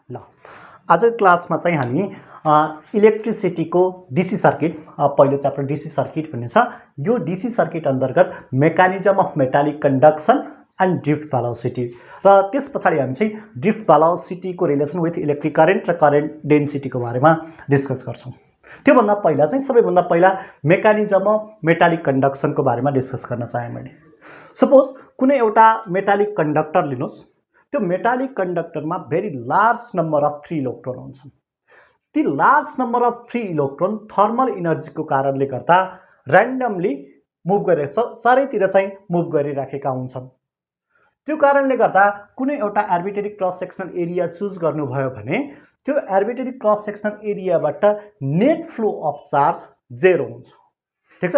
ल आजको क्लासमा चाहिँ हामी इलेक्ट्रिसिटीको डीसी सर्किट पहिलो च्याप्टर डीसी सर्किट भन्ने छ। यो डीसी सर्किट अन्तर्गत mechanism of metallic conduction and drift velocity र त्यस पछाडि हामी चाहिँ ड्रिफ्ट भेलोसिटीको रिलेसन विथ इलेक्ट्रिक करेन्ट र करेन्ट डेन्सिटीको बारेमा डिस्कस गर्छौं। त्योभन्दा पहिला चाहिँ सबैभन्दा पहिला मेकानिजम अफ मेटालिक कंडक्शनको बारेमा डिस्कस गर्न चाहे मैले। सपोज कुनै एउटा मेटालिक कंडक्टर लिनुस्, त्यो मेटालिक कंडक्टरमा very large number of free electron हुन्छन्। ती large number of free electron thermal इनर्जीको कारणले गर्दा र्यान्डमली मुभ गरिरहेको छ, चारैतिर चाहिँ मुभ गरिराखेका हुन्छन्। त्यो कारणले गर्दा कुनै एउटा arbitrary cross sectional area choose गर्नुभयो भने त्यो आर्बिट्रेरी क्रस सेक्सनल एरियाबाट नेट फ्लो अफ चार्ज 0 हुन्छ। ठीक छ।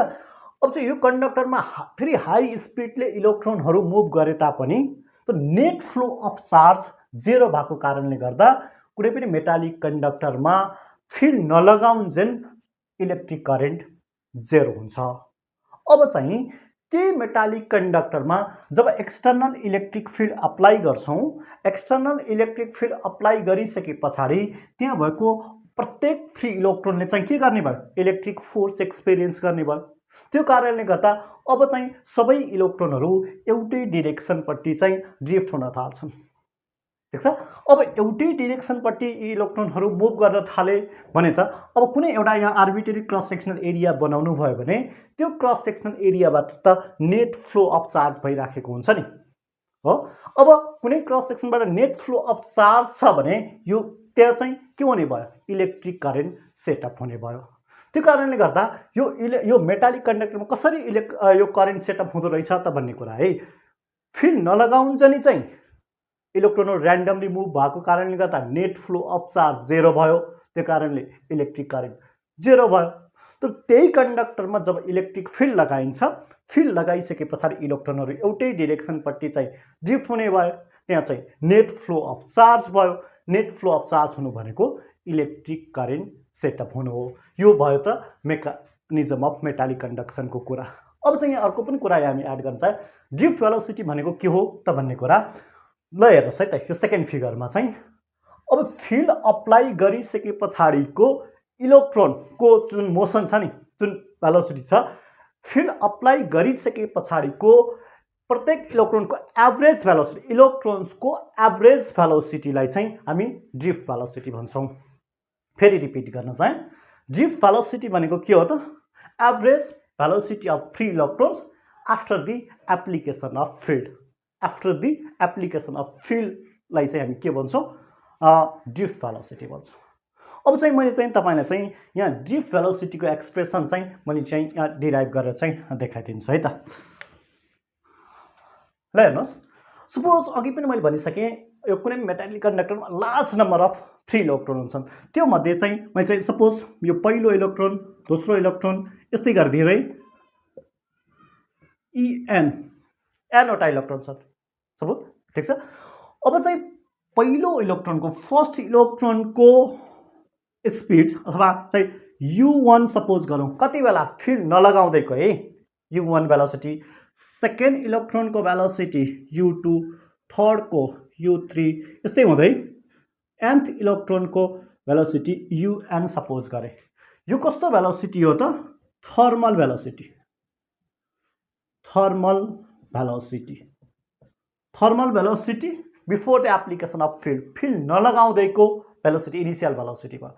अब चाहिँ यो कंडक्टरमा फेरि हाई स्पिडले इलेक्ट्रोनहरू मुभ गरे तापनि त्यो नेट फ्लो अफ चार्ज 0 भएको कारणले गर्दा कुनै पनि मेटालिक कंडक्टरमा फिल्ड नलगाउन्जेन इलेक्ट्रिक करेन्ट 0 हुन्छ। अब चाहिँ त्यही मेटालिक कंडक्टरमा जब एक्सटर्नल इलेक्ट्रिक फिल्ड अप्लाई गर्छौं, एक्सटर्नल इलेक्ट्रिक फिल्ड अप्लाई गरिसके पछाडि त्यहाँ भएको प्रत्येक फ्री इलेक्ट्रोनले चाहिँ के गर्ने भयो, इलेक्ट्रिक फोर्स एक्सपिरियन्स गर्ने भयो। त्यो कारणले गर्दा अब चाहिँ सबै इलेक्ट्रोनहरू एउटै डाइरेक्सनपट्टि चाहिँ ड्रिफ्ट हुन थाल्छन्। ठीक छ। अब एउटै डाइरेक्सनपट्टि इलेक्ट्रोनहरू मुभ गर्न थाले भने त अब कुनै एउटा यहाँ आर्बिट्रेरी क्रस सेक्सनल एरिया बनाउनु भयो भने त्यो क्रस सेक्सनल एरियाबाट त नेट फ्लो अफ चार्ज भइराखेको हुन्छ नि हो। अब कुनै क्रस सेक्सनबाट नेट फ्लो अफ चार्ज छ भने यो त्यहाँ चाहिँ के हुने भयो, इलेक्ट्रिक करेन्ट सेटअप हुने भयो। त्यो कारणले गर्दा यो मेटालिक कंडक्टरमा कसरी यो करेन्ट सेटअप हुँदो रहेछ त भन्ने कुरा है, फिल्ड नलगाउन्जनी चाहिँ इलेक्ट्रोनहरू र्यान्डमली मुभ भएको कारणले गर्दा नेट फ्लो अफ चार्ज 0 भयो। त्यो कारणले इलेक्ट्रिक करेन्ट 0 भयो। त त्यही कंडक्टरमा जब इलेक्ट्रिक फिल्ड लगाइन्छ, फिल्ड लगाइसके पछाडि इलेक्ट्रोनहरू एउटै डाइरेक्सनपट्टि चाहिँ ड्रिफ्ट हुने भयो। त्यहाँ चाहिँ नेट फ्लो अफ चार्ज भयो। नेट फ्लो अफ चार्ज हुनु भनेको इलेक्ट्रिक करेन्ट सेटअप हुनु हो। यो भयो त मेकानिजम अफ मेटालिक कंडक्शनको कुरा। अब चाहिँ यहाँ अर्को पनि कुरा हामी एड गर्न चाहे, ड्रिफ्ट भेलोसिटी भनेको के हो त भन्ने कुरा। ल हेर्नुहोस् है त, यो सेकेन्ड फिगरमा चाहिँ अब फिल्ड अप्लाई गरिसके पछाडिको इलेक्ट्रोनको जुन मोसन छ नि, जुन भेलोसिटी छ, फिल्ड अप्लाई गरिसके पछाडिको प्रत्येक इलेक्ट्रोनको एभरेज भेलोसिटी, इलेक्ट्रोन्सको एभरेज भेलोसिटीलाई चाहिँ हामी ड्रिफ्ट भेलोसिटी भन्छौं। फेरि रिपिट गर्न चाहे, ड्रिफ्ट भेलोसिटी भनेको के हो त, average velocity of free electrons after the application of field. After the application of फिल्डलाई चाहिँ हामी के भन्छौं, ड्रिफ्ट भेलोसिटी भन्छौं। अब चाहिँ मैले चाहिँ तपाईलाई चाहिँ यहाँ ड्रिफ्ट भेलोसिटीको एक्सप्रेसन चाहिँ मैले चाहिँ यहाँ डिराइभ गरेर चाहिँ देखाइदिन्छु है त। ल हेर्नुहोस्, सपोज अघि पनि मैले भनिसकेँ यो कुनै मेटालिक कंडक्टरमा large number of free electron हुन्छन्। त्यो मध्ये चाहिँ मैले चाहिँ सपोज यो पहिलो इलेक्ट्रोन, दोस्रो इलेक्ट्रोन यस्तै गरिदिए एन वटा इलेक्ट्रोन छ सपोज। ठीक छ। अब चाहिँ पहिलो इलेक्ट्रोनको, फर्स्ट इलेक्ट्रोनको स्पिड अथवा चाहिँ u1 सपोज गरौँ, कति बेला फिल्ड नलगाउँदैको है u1 भेलोसिटी, सेकेन्ड इलेक्ट्रोनको भेलोसिटी u2, थर्ड को u3, यस्तै हुँदै nth इलेक्ट्रोनको भेलोसिटी un सपोज गरे। यो कस्तो भेलोसिटी हो त, thermal velocity. Thermal velocity, thermal velocity before the application of field, field नलगाउँदैको भेलोसिटी, इनिशियल भेलोसिटी भयो।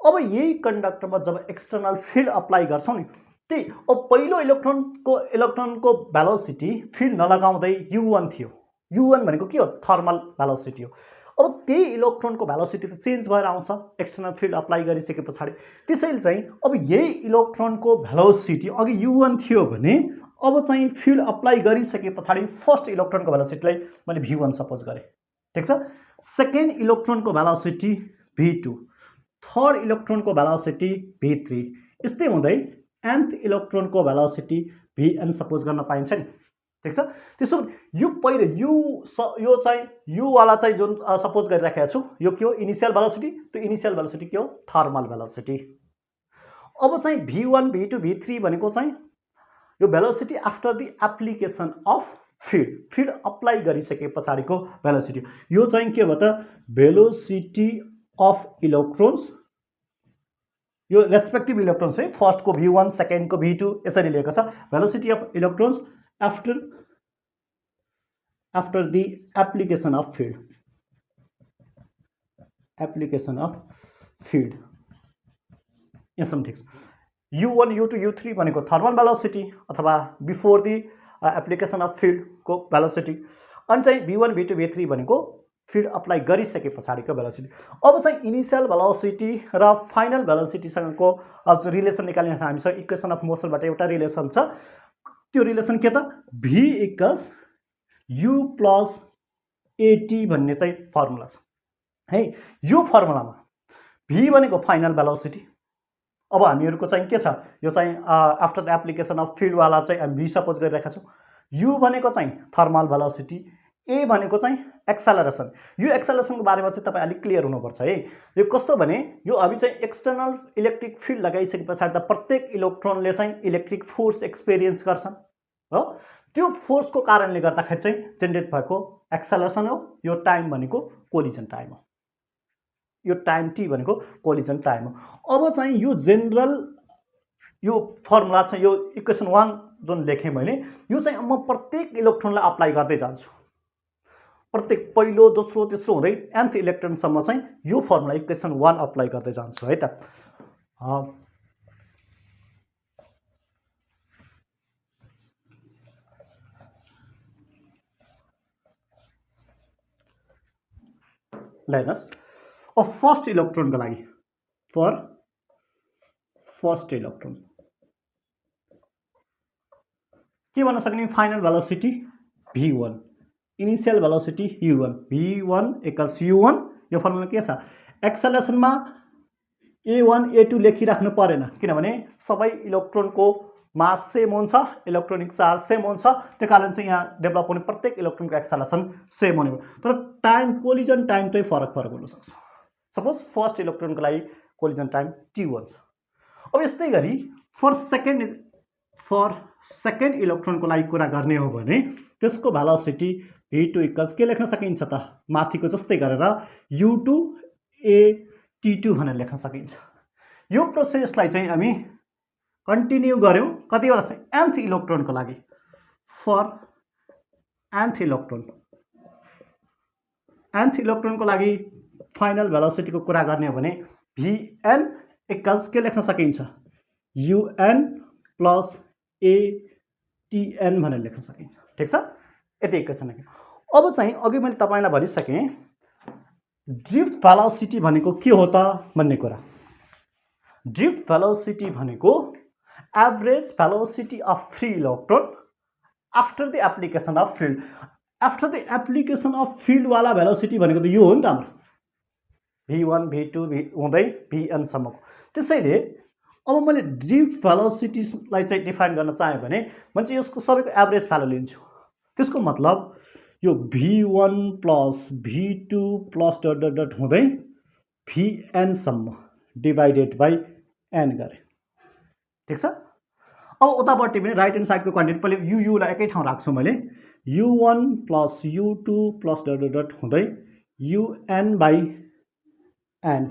अब यही कंडक्टरमा जब एक्सटर्नल फिल्ड अप्लाई गर्छौं नि, त्यही अब पहिलो इलेक्ट्रोनको भेलोसिटी फिल्ड नलगाउँदै u1 थियो। u1 भनेको के हो, थर्मल भेलोसिटी हो। अब त्यही इलेक्ट्रोनको भेलोसिटी त चेन्ज भएर आउँछ एक्सटर्नल फिल्ड अप्लाई गरिसके पछाडि। त्यसैले चाहिँ अब यही इलेक्ट्रोनको भेलोसिटी अघि u1 थियो भने अब चाहिँ फिल्ड अप्लाई गरिसके पछाडि फर्स्ट इलेक्ट्रोनको भेलोसिटीलाई मैले v1 सपोज गरे। ठीक छ। सेकेन्ड इलेक्ट्रोनको भेलोसिटी v2, थर्ड इलेक्ट्रोनको भेलोसिटी v3, यस्तै हुँदै nth इलेक्ट्रोनको भेलोसिटी vn सपोज गर्न पाइन्छ नि। ठीक छ। त्यसो यो पहिले यो चाहिँ u वाला चाहिँ जुन सपोज गरिराखेको छु, यो के हो, इनिशियल भेलोसिटी। त्यो इनिशियल भेलोसिटी के हो, थर्मल भेलोसिटी। अब चाहिँ v1, v2, v3 भनेको चाहिँ यो velocity after the application of field apply गरिसके पछाडिको भेलोसिटी। यो चाहिँ के भयो त भेलोसिटी अफ इलेक्ट्रोन्स, यो रेस्पेक्टिभ इलेक्ट्रोन्स है, फर्स्टको v1 सेकेन्डको v2 यसरी लिएको छ। Velocity of electrons after the application of field यसम ठिक छ। u1 u2 u3 भनेको थर्मल भेलोसिटी अथवा बिफोर द एप्लिकेसन अफ फिल्डको भेलोसिटी, अनि चाहिँ v1 v2 v3 भनेको फिल्ड अप्लाई गरिसके पछाडिको भेलोसिटी। अब चाहिँ इनिशियल भेलोसिटी र फाइनल भेलोसिटीसँगको रिलेसन निकाल्ने हामीसँग इक्वेसन अफ मोसनबाट एउटा रिलेसन छ। त्यो रिलेसन के त v equals u plus at भन्ने चाहिँ फर्मुला छ है। यो फर्मुलामा v भनेको फाइनल भेलोसिटी, अब हामीहरूको चाहिँ के छ, यो चाहिँ आफ्टर द एप्लिकेसन अफ फिल्डवाला चाहिँ हामी v सपोज गरिरहेका छौँ। u भनेको चाहिँ थर्मल भेलोसिटी, a भनेको चाहिँ एक्सेलरेसन। यो एक्सेलरेसनको बारेमा चाहिँ तपाईँ अलिक क्लियर हुनुपर्छ है। यो कस्तो भने यो हामी चाहिँ एक्सटर्नल इलेक्ट्रिक फिल्ड लगाइसके पछाडि त प्रत्येक इलेक्ट्रोनले चाहिँ इलेक्ट्रिक फोर्स एक्सपिरियन्स गर्छन् हो। त्यो फोर्सको कारणले गर्दाखेरि चाहिँ जेनेरेट भएको एक्सेलरेसन हो। यो टाइम भनेको कोलिजन टाइम हो, यो टाइम t भनेको कोलिजन टाइम हो। अब चाहिँ यो जेनरल यो फर्मुला चाहिँ यो इक्वेसन 1 जुन लेखेँ मैले, यो चाहिँ म प्रत्येक इलेक्ट्रोनलाई अप्लाई गर्दै जान्छु। प्रत्येक पहिलो दोस्रो तेस्रो हुँदै nth इलेक्ट्रोनसम्म चाहिँ यो फर्मुला इक्वेसन 1 अप्लाई गर्दै जान्छु है त। हेर्नुहोस्, अब फर्स्ट इलेक्ट्रोनको लागि फर्स्ट इलेक्ट्रोन के भन्न सक्ने, final velocity v1, initial velocity u1, v1 equals u1। यो फर्मुला के छ, एक्सेलरेसनमा a1 a2 लेखिराख्नु परेन, किनभने सबै इलेक्ट्रोनको मास सेम हुन्छ, इलेक्ट्रोनिक चार्ज सेम हुन्छ, त्यो कारण चाहिँ यहाँ डेभलप हुने प्रत्येक इलेक्ट्रोनको एक्सेलरेसन सेम हुने भयो। तर टाइम कोलिजन टाइम चाहिँ फरक हुन सक्छ। सपोज फर्स्ट इलेक्ट्रोनको लागि कोलिजन टाइम t1 छ। अब यस्तै गरी फर सेकेन्ड इलेक्ट्रोनको लागि कुरा गर्ने हो भने त्यसको भेलोसिटी v2 इक्वल्स के लेख्न सकिन्छ त, माथिको जस्तै गरेर u2 at2 भनेर लेख्न सकिन्छ। यो प्रोसेसलाई चाहिँ हामी कन्टिन्यू गर्यौं कति बेला चाहिँ nth इलेक्ट्रोनको लागि। फर nth इलेक्ट्रोनको लागि फाइनल भेलोसिटीको कुरा गर्ने हो भने vn इक्वल्स के लेख्न सकिन्छ, un प्लस atn भनेर लेख्न सकिन्छ। ठिक छ, यति इक्वेसन हो। अब चाहिँ अघि मैले तपाईलाई भनिसकेँ ड्रिफ्ट भेलोसिटी भनेको के हो त भन्ने कुरा। ड्रिफ्ट भेलोसिटी भनेको average velocity of free electron after the application of field. After the application of field वाला भेलोसिटी भनेको त यो हो नि त हाम्रो v1 v2 हुँदै vn सम्मको। त्यसैले अब मैले ड्रिफ्ट भेलोसिटीलाई चाहिँ डिफाइन गर्न चाहे भने म चाहिँ यसको सबैको एभरेज भ्यालु लिन्छु। त्यसको मतलब यो v1 plus v2 plus dot dot dot हुँदै vn सम्म डिवाइडेड बाई n गरे। ठिक छ। अब उतापट्टि पनि राइट ह्यान्ड साइडको क्वान्टिटी पहिले u लाई एकै ठाउँ राख्छु मैले, u1 plus u2 plus dot dot dot हुँदै un बाई n।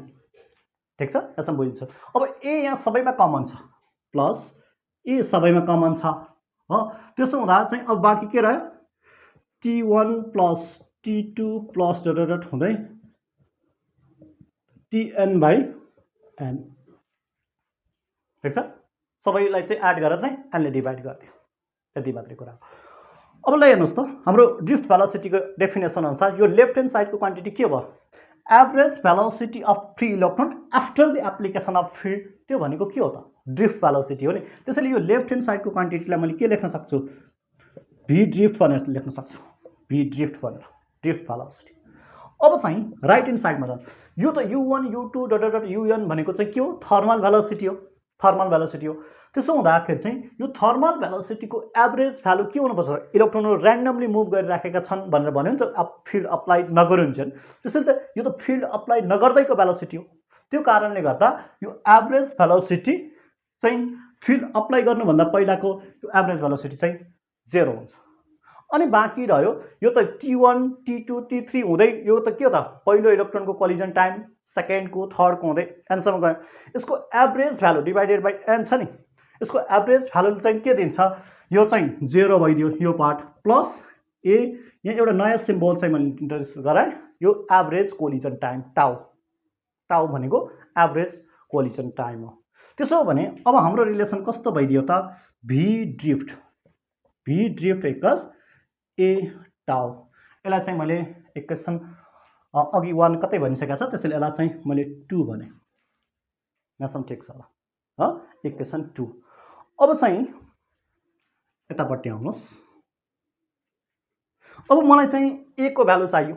ठिक छ, यसमा बुझिन्छ। अब a यहाँ सबैमा कमन छ, प्लस a सबैमा कमन छ हो। त्यसो हुँदा चाहिँ अब बाँकी के रह्यो, t1 plus t2 plus dot dot dot हुँदै tn बाई n। ठिक छ, सबैलाई चाहिँ एड गरेर चाहिँ n ले डिभाइड गरिदियो, त्यति मात्रै कुरा हो। अब ल हेर्नुहोस् त, हाम्रो ड्रिफ्ट भेलोसिटीको डेफिनेसन अनुसार यो लेफ्ट ह्यान्ड साइडको क्वान्टिटी के भयो, average velocity of free electron after the application of field. त्यो भनेको के हो त, ड्रिफ्ट भेलोसिटी हो नि। त्यसैले यो लेफ्ट ह्यान्ड साइडको क्वान्टिटीलाई मैले के लेख्न सक्छु, v ड्रिफ्ट भनेर लेख्न सक्छु, v ड्रिफ्ट भनेर, ड्रिफ्ट भेलोसिटी। अब चाहिँ राइट ह्यान्ड साइडमा जान्छ, यो त u1 u2 dot dot un भनेको चाहिँ के हो, थर्मल भेलोसिटी हो, थर्मल भेलोसिटी हो। त्यसो हुँदाखेरि चाहिँ यो थर्मल भेलोसिटीको एभरेज भ्यालु के हुनुपर्छ, इलेक्ट्रोनहरू ऱ्यान्डमली मुभ गरिराखेका छन् भनेर भन्यो नि त, फिल्ड अप्लाई नगरुन्जेल। त्यसैले त यो त फिल्ड अप्लाई नगर्दैको भेलोसिटी हो। त्यो कारणले गर्दा यो एभरेज भेलोसिटी चाहिँ फिल्ड अप्लाई गर्नुभन्दा पहिलाको यो एभरेज भेलोसिटी चाहिँ 0 हुन्छ। अनि बाँकी रह्यो यो त T1 T2 T3 हुँदै यो त के हो त पहिलो इलेक्ट्रोनको कोलिजन टाइम सेकेन्डको थर्डको हुँदै एनसम्म गयो यसको average value divided by n छ नि यसको एभरेज भ्यालु चाहिँ के दिन्छ यो चाहिँ 0 भइदियो यो पार्ट प्लस ए यहाँ एउटा नयाँ सिम्बल चाहिँ मैले इन्ट्रोड्युस गराएँ यो एभरेज कोलिजन टाइम टाउ टाउ भनेको एभरेज कोलिजन टाइम हो त्यसो हो भने अब हाम्रो रिलेसन कस्तो भइदियो त भी ड्रिफ्ट इक्वल्स ए टाउ यसलाई चाहिँ मैले इक्वेसन अघि 1 कतै भनिसकेको छ त्यसैले यसलाई चाहिँ मैले 2 भने यहाँसम्म ठिक छ ल इक्वेसन 2 अब चाहिँ यतापट्टि आउनुहोस् अब मलाई चाहिँ ए को भ्यालु चाहियो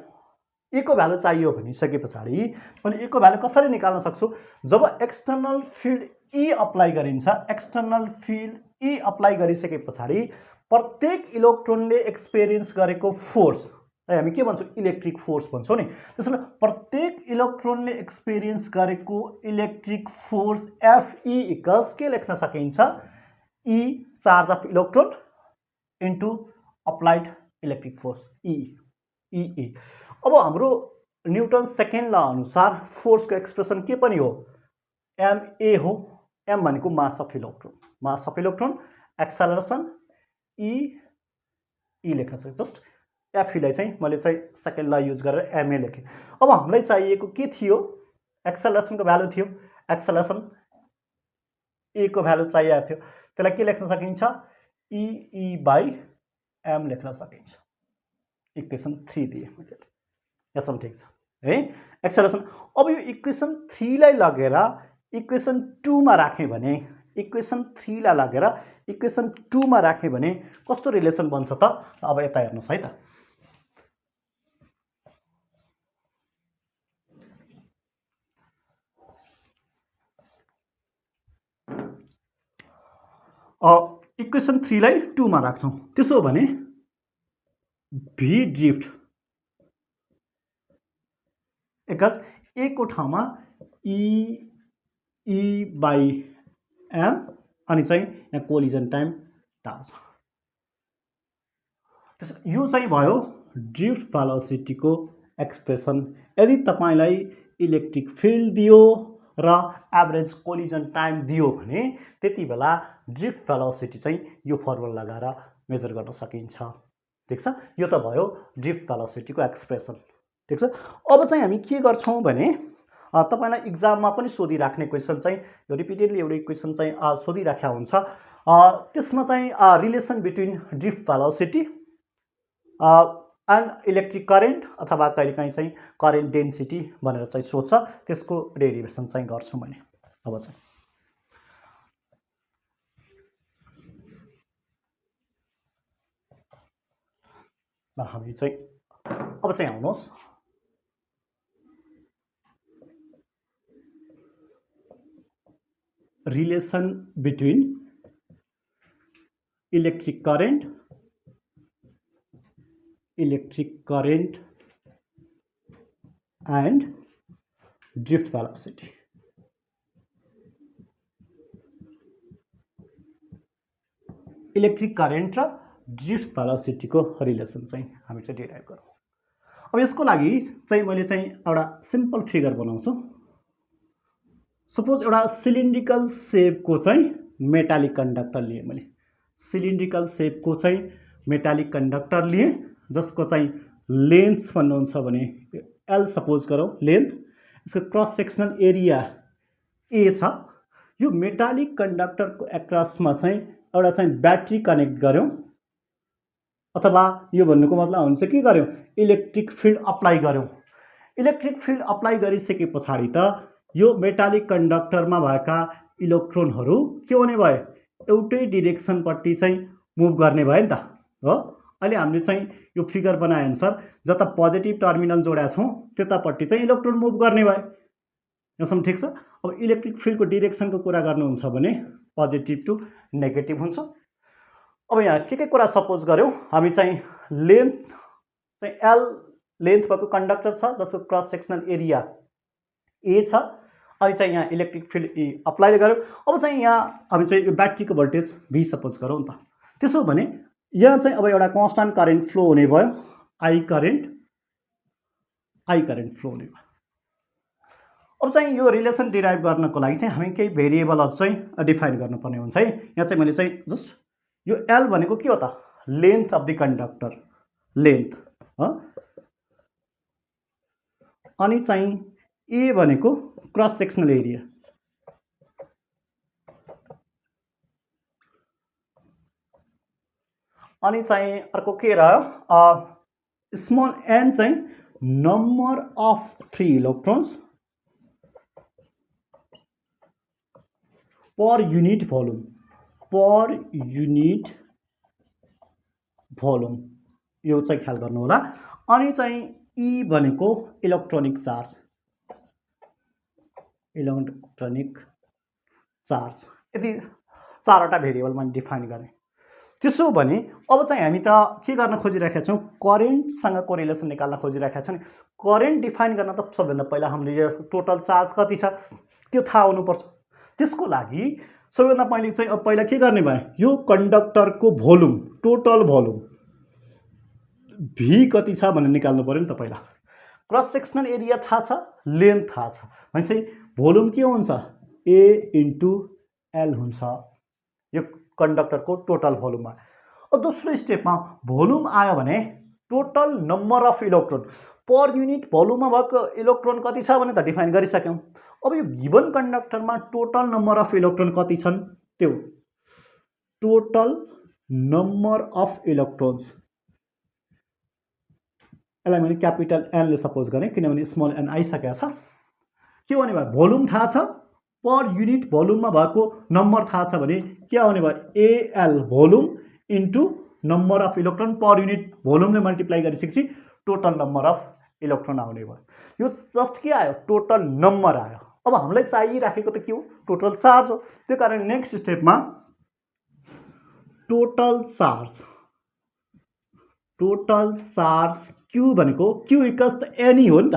ए को भ्यालु चाहियो भनिसके पछाडि मैले ए को भ्यालु कसरी निकाल्न सक्छु जब एक्सटर्नल फिल्ड ई अप्लाई गरिन्छ एक्सटर्नल फिल्ड ई अप्लाई गरिसके पछाडि प्रत्येक इलेक्ट्रोनले एक्सपिरियन्स गरेको फोर्स हामी के भन्छौँ इलेक्ट्रिक फोर्स भन्छौँ नि त्यसैले प्रत्येक इलेक्ट्रोनले एक्सपिरियन्स गरेको इलेक्ट्रिक फोर्स एफई इक्वल्स के लेख्न सकिन्छ E charge of electron into applied electric force E अब हाम्रो न्युटन सेकेन्ड ल अनुसार फोर्सको एक्सप्रेसन के पनि हो एमए हो एम भनेको मास अफ इलेक्ट्रोन एक्सेलरेसन ई लेख्न सक्छ जस्ट एफईलाई चाहिँ मैले चाहिँ सेकेन्डलाई युज गरेर एमए लेखेँ अब हामीलाई चाहिएको के थियो एक्सेलरेसनको भ्यालु थियो एक्सेलरेसन ए को भ्यालु चाहिएको थियो त्यसलाई के लेख्न सकिन्छ ई बाई एम लेख्न सकिन्छ इक्वेसन 3 दिए मैले यसमा ठिक छ है एक्सेलरेसन अब यो इक्वेसन 3 लाई लगेर इक्वेसन 2 मा राखेँ भने इक्वेसन 3 लाई लगेर इक्वेसन 2 मा राखेँ भने कस्तो रिलेसन बन्छ त अब यता हेर्नुस् है त इक्वेसन 3 लाई 2 मा राख्छौं त्यसो हो भने भी ड्रिफ्ट इक्वल्स ए को ठाउँमा ई बाई एम अनि चाहिँ यहाँ कोलिजन टाइम टाउ छ त्यसो यो चाहिँ भयो ड्रिफ्ट भेलोसिटीको एक्सप्रेसन यदि तपाईलाई इलेक्ट्रिक फिल्ड दियो र एभरेज कोलिजन टाइम दियो भने त्यति बेला ड्रिफ्ट भेलोसिटी चाहिँ यो फर्मुला लगाएर मेजर गर्न सकिन्छ ठीक छ यो त भयो ड्रिफ्ट भेलोसिटीको एक्सप्रेसन ठीक छ अब चाहिँ हामी के गर्छौं भने तपाईलाई एक्जाममा पनि सोधिराख्ने क्वेशन चाहिँ यो रिपिटेडली एउटा क्वेशन चाहिँ सोधिराख्या हुन्छ त्यसमा चाहिँ relation between drift velocity and electric current अथवा कहिलेकाहीँ चाहिँ करेन्ट डेन्सिटी भनेर चाहिँ सोध्छ त्यसको डेरिभेसन चाहिँ गर्छु मैले अब चाहिँ हामी चाहिँ अब चाहिँ आउनुहोस् relation between electric current and drift velocity electric current र ड्रिफ्ट भेलोसिटी को रिलेसन चाहिँ हामी चाहिँ डिराइभ गरौँ अब यसको लागि चाहिँ मैले चाहिँ एउटा सिम्पल फिगर बनाउँछु सपोज एउटा सिलिन्ड्रिकल शेपको चाहिँ मेटालिक कन्डक्टर लिए मैले सिलिन्ड्रिकल शेपको चाहिँ मेटालिक कन्डक्टर लिए जसको चाहिँ लेन्थ भन्नुहुन्छ भने एल सपोज गरौँ लेन्थ यसको क्रस सेक्सनल एरिया ए छ यो मेटालिक कन्डक्टरको एक्रसमा चाहिँ एउटा चाहिँ ब्याट्री कनेक्ट गर्यौं अथवा यो भन्नुको मतलब हुन्छ के गर्यौं इलेक्ट्रिक फिल्ड अप्लाई गर्यौं इलेक्ट्रिक फिल्ड अप्लाई गरिसके पछाडी त यो मेटालिक कन्डक्टरमा भएका इलेक्ट्रोनहरू के हुने भए एउटै डाइरेक्सन पट्टि चाहिँ मुभ गर्ने भए नि त हो अहिले हामीले चाहिँ यो फिगर बनाए अनुसार जता पोजिटिभ टर्मिनल जोडेका छौं त्यतापट्टि चाहिँ इलेक्ट्रोन मुभ गर्ने भए यसमा ठीक छ अब इलेक्ट्रिक फिल्डको डाइरेक्सनको कुरा गर्नुहुन्छ भने पोजिटिभ टु नेगेटिभ हुन्छ अब यहाँ के कुरा सपोज गर्यौं हामी चाहिँ लेन्थ चाहिँ एल लेन्थ भएको कन्डक्टर छ जसको क्रस सेक्सनल एरिया ए छ अनि चाहिँ यहाँ इलेक्ट्रिक फिल्ड ई अप्लाई गर्यौं अब चाहिँ यहाँ हामी चाहिँ यो ब्याट्रीको भोल्टेज भी सपोज गरौँ त त्यसो भने यहाँ चाहिँ अब एउटा कन्स्टेन्ट करेन्ट फ्लो हुने भयो, आई करेन्ट फ्लो हुने भयो। अब चाहिँ यो रिलेसन डिराइभ गर्नको लागि चाहिँ हामी केही भेरिएबलहरू चाहिँ डिफाइन गर्नुपर्ने हुन्छ है। यहाँ चाहिँ मैले चाहिँ जस्ट यो एल भनेको के हो त, length of the conductor, length, अनि चाहिँ ए भनेको क्रस सेक्सनल एरिया, अनि चाहिँ अर्को के रह्यो, स्मल एन चाहिँ number of 3 electrons per unit volume, यो चाहिँ ख्याल गर्नु होला। अनि चाहिँ ई भनेको इलेक्ट्रोनिक चार्ज, यति चारवटा भेरिएबल मैले डिफाइन गरेँ। त्यसो भने अब चाहिँ हामी त के गर्न खोजिरहेका छौँ, करेन्टसँगको रिलेसन निकाल्न खोजिरहेका छौँ नि। करेन्ट डिफाइन गर्न त सबभन्दा पहिला हामीले यो टोटल चार्ज कति छ त्यो थाहा हुनुपर्छ। त्यसको लागि सबैभन्दा पहिले चाहिँ अब पहिला के गर्ने भयो, यो कन्डक्टरको भोल्युम, टोटल भोल्युम भी कति छ भनेर निकाल्नु पर्यो नि त। पहिला क्रस सेक्सनल एरिया थाहा छ, लेन्थ थाहा छ भनेपछि भोल्युम के हुन्छ, ए इन्टु एल हुन्छ यो कन्डक्टरको टोटल भोल्युममा। अब दोस्रो स्टेपमा भोल्युम आयो भने total number of electron per unit भोल्युममा भएको इलेक्ट्रोन कति छ भने त डिफाइन गरिसक्यौँ। अब यो गिभन कन्डक्टरमा टोटल नम्बर अफ इलेक्ट्रोन कति छन्, त्यो टोटल नम्बर अफ इलेक्ट्रोन्स, यसलाई मैले क्यापिटल एनले सपोज गरेँ किनभने स्मल एन आइसकेको छ। के हुने भयो, भोल्युम थाहा छ, पर युनिट भोल्युममा भएको नम्बर थाहा छ भने के आउने भयो, A L volume into number of electron per unit भोल्युमले मल्टिप्लाई गरिसकेपछि टोटल नम्बर अफ इलेक्ट्रोन आउने भयो। यो जस्ट के आयो, टोटल नम्बर आयो। अब हामीलाई चाहिराखेको त के हो, टोटल चार्ज हो। त्यो कारण नेक्स्ट स्टेपमा टोटल चार्ज क्यू भनेको क्यू इक्वल्स त एनई हो नि त,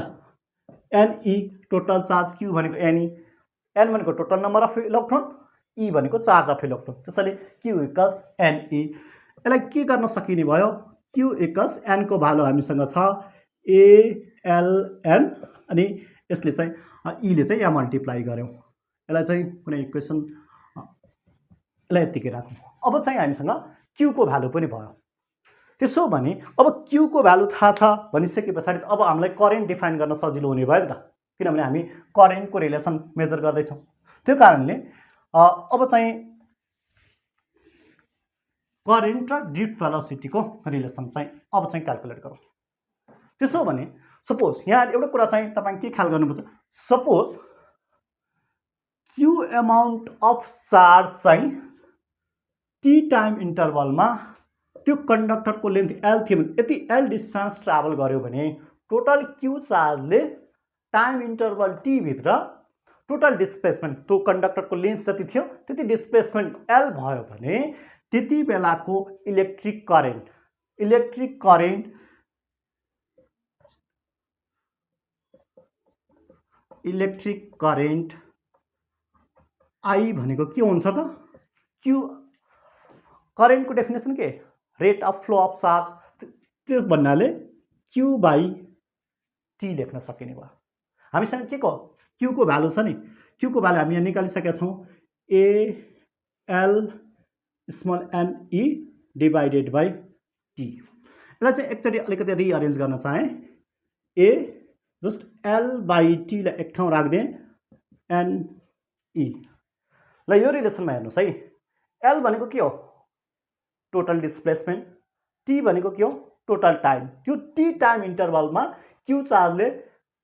एनई टोटल चार्ज क्यू भनेको एनई, एन भनेको टोटल नम्बर अफ इलेक्ट्रोन, ई भनेको चार्ज अफ इलेक्ट्रोन, त्यसैले क्यू इक्वल्स एनई। यसलाई के गर्न सकिने भयो, क्यू इक्वल्स एनको भ्यालु हामीसँग छ एएलएन, अनि यसले चाहिँ ईले चाहिँ यहाँ मल्टिप्लाई गऱ्यौँ। यसलाई चाहिँ कुनै इक्वेसन यसलाई यत्तिकै राखौँ। अब चाहिँ हामीसँग क्यूको भ्यालु पनि भयो। त्यसो भने अब क्यूको भ्यालु थाहा छ भनिसके पछाडि अब हामीलाई करेन्ट डिफाइन गर्न सजिलो हुने भयो नि त, किनभने हामी करेन्टको रिलेसन मेजर गर्दैछौँ। त्यो कारणले अब चाहिँ करेन्ट र ड्रिफ्ट भेलोसिटीको रिलेसन चाहिँ अब चाहिँ क्याल्कुलेट गरौँ। त्यसो भने सपोज यहाँ एउटा कुरा चाहिँ तपाईँ के ख्याल गर्नुपर्छ, suppose Q amount of charge चाहिँ टी टाइम इन्टरभलमा त्यो कन्डक्टरको लेन्थ एल थियो भने यति एल डिस्टेन्स ट्राभल गर्यो भने टोटल क्यू चार्जले टाइम इन्टरभल टी भित्र टोटल डिस्प्लेसमेन्ट, त्यो कन्डक्टरको लेन्थ जति थियो त्यति डिस्प्लेसमेन्ट एल भयो भने त्यति बेलाको इलेक्ट्रिक करेन्ट आई भनेको के हुन्छ त, क्यू करेन्टको डेफिनेसन के, rate of flow of charge, त्यो भन्नाले क्यू बाई टी लेख्न सकिने भयो। हामीसँग के को क्यूको भ्यालु छ नि, क्यूको भ्यालु हामी यहाँ निकालिसकेका छौँ, A L small N E divided by T. यसलाई चाहिँ एकचोटि अलिकति रिअरेन्ज गर्न चाहेँ, ए जस्ट एल बाई टीलाई एक ठाउँ राखिदिएँ, एनई ल यो रिलेसनमा हेर्नुहोस् है, एल भनेको के हो, टोटल डिस्प्लेसमेन्ट, टी भनेको के हो, टोटल टाइम। त्यो टी टाइम इन्टरभलमा क्यू चार्जले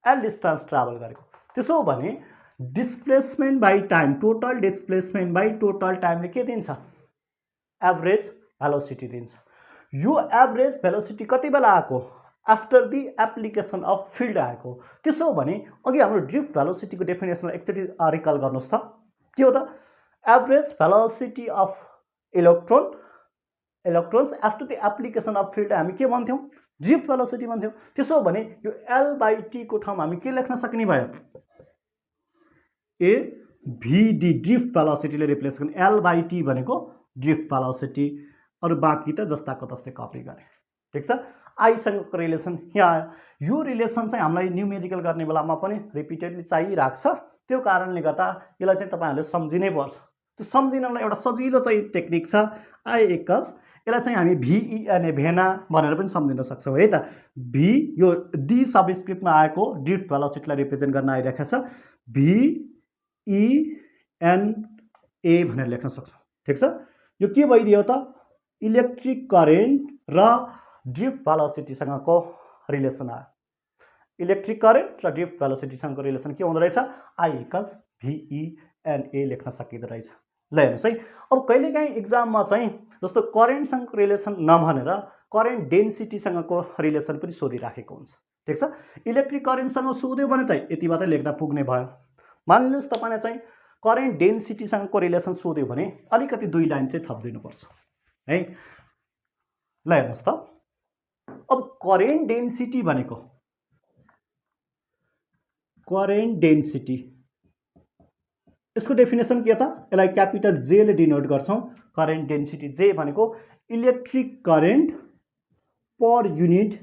एल डिस्टेन्स ट्राभल गरेको। त्यसो भने displacement by time, total displacement by total टाइमले के दिन्छ, एभरेज भेलोसिटी दिन्छ। यो एभरेज भेलोसिटी कति बेला आएको, after the application of field आएको। त्यसो भने अघि हाम्रो ड्रिफ्ट भेलोसिटीको डेफिनेसन एकचोटि रिकल गर्नुहोस् त, के हो त, average velocity of electrons after the application of field हामी के भन्थ्यौँ, ड्रिफ्ट भेलोसिटी भन्थ्यौँ। त्यसो भने यो एल बाई टी को ठाउँमा हामी के लेख्न सक्ने भयो, ए भिडी ड्रिफ्ट भेलोसिटीले रिप्लेस गर्ने, एल बाई टी भनेको ड्रिफ्ट भेलोसिटी अरू बाँकी त जस्ताको तस्तै कपी गरेँ। ठिक छ, आईसँगको रिलेसन यहाँ आयो। यो रिलेसन चाहिँ हामीलाई न्युमेरिकल गर्ने बेलामा पनि रिपिटेडली चाहिरहेको छ। त्यो कारणले गर्दा यसलाई चाहिँ तपाईँहरूले सम्झिनै पर्छ। त्यो सम्झिनलाई एउटा सजिलो चाहिँ टेक्निक छ, आई एकज। यसलाई चाहिँ हामी भिइएनए भेना भनेर पनि सम्झिन सक्छौँ है त। भी यो डी सबस्क्रिप्टमा आएको ड्रिफ्ट भेलोसिटीलाई रिप्रेजेन्ट गर्न आइरहेको छ, भिइएनए भनेर लेख्न सक्छौँ। ठिक छ, यो के भइदियो त, इलेक्ट्रिक करेन्ट र ड्रिफ्ट भेलोसिटीसँगको रिलेसन आयो। इलेक्ट्रिक करेन्ट र ड्रिफ्ट भेलोसिटीसँगको रिलेसन के हुँदो रहेछ, आई इक्वल्स भिइएनए लेख्न सकिँदो रहेछ। ल हेर्नुहोस् है, अब कहिलेकाहीँ इक्जाममा चाहिँ जस्तो करेन्टसँगको रिलेसन नभनेर करेन्ट डेन्सिटीसँगको रिलेसन पनि सोधिराखेको हुन्छ। ठिक छ, इलेक्ट्रिक करेन्टसँग सोध्यो भने त यति मात्रै लेख्दा पुग्ने भयो। मानिलिनुहोस् तपाईँले चाहिँ करेन्ट डेन्सिटीसँगको रिलेसन सोध्यो भने अलिकति 2 लाइन चाहिँ थपिदिनुपर्छ है। ल हेर्नुहोस् त, अब करेन्ट डेन्सिटी भनेको, करेन्ट डेन्सिटी यसको डेफिनेसन के त, यसलाई क्यापिटल जे ले डिनोट गर्छौँ। करेन्ट डेन्सिटी जे भनेको इलेक्ट्रिक करेन्ट पर युनिट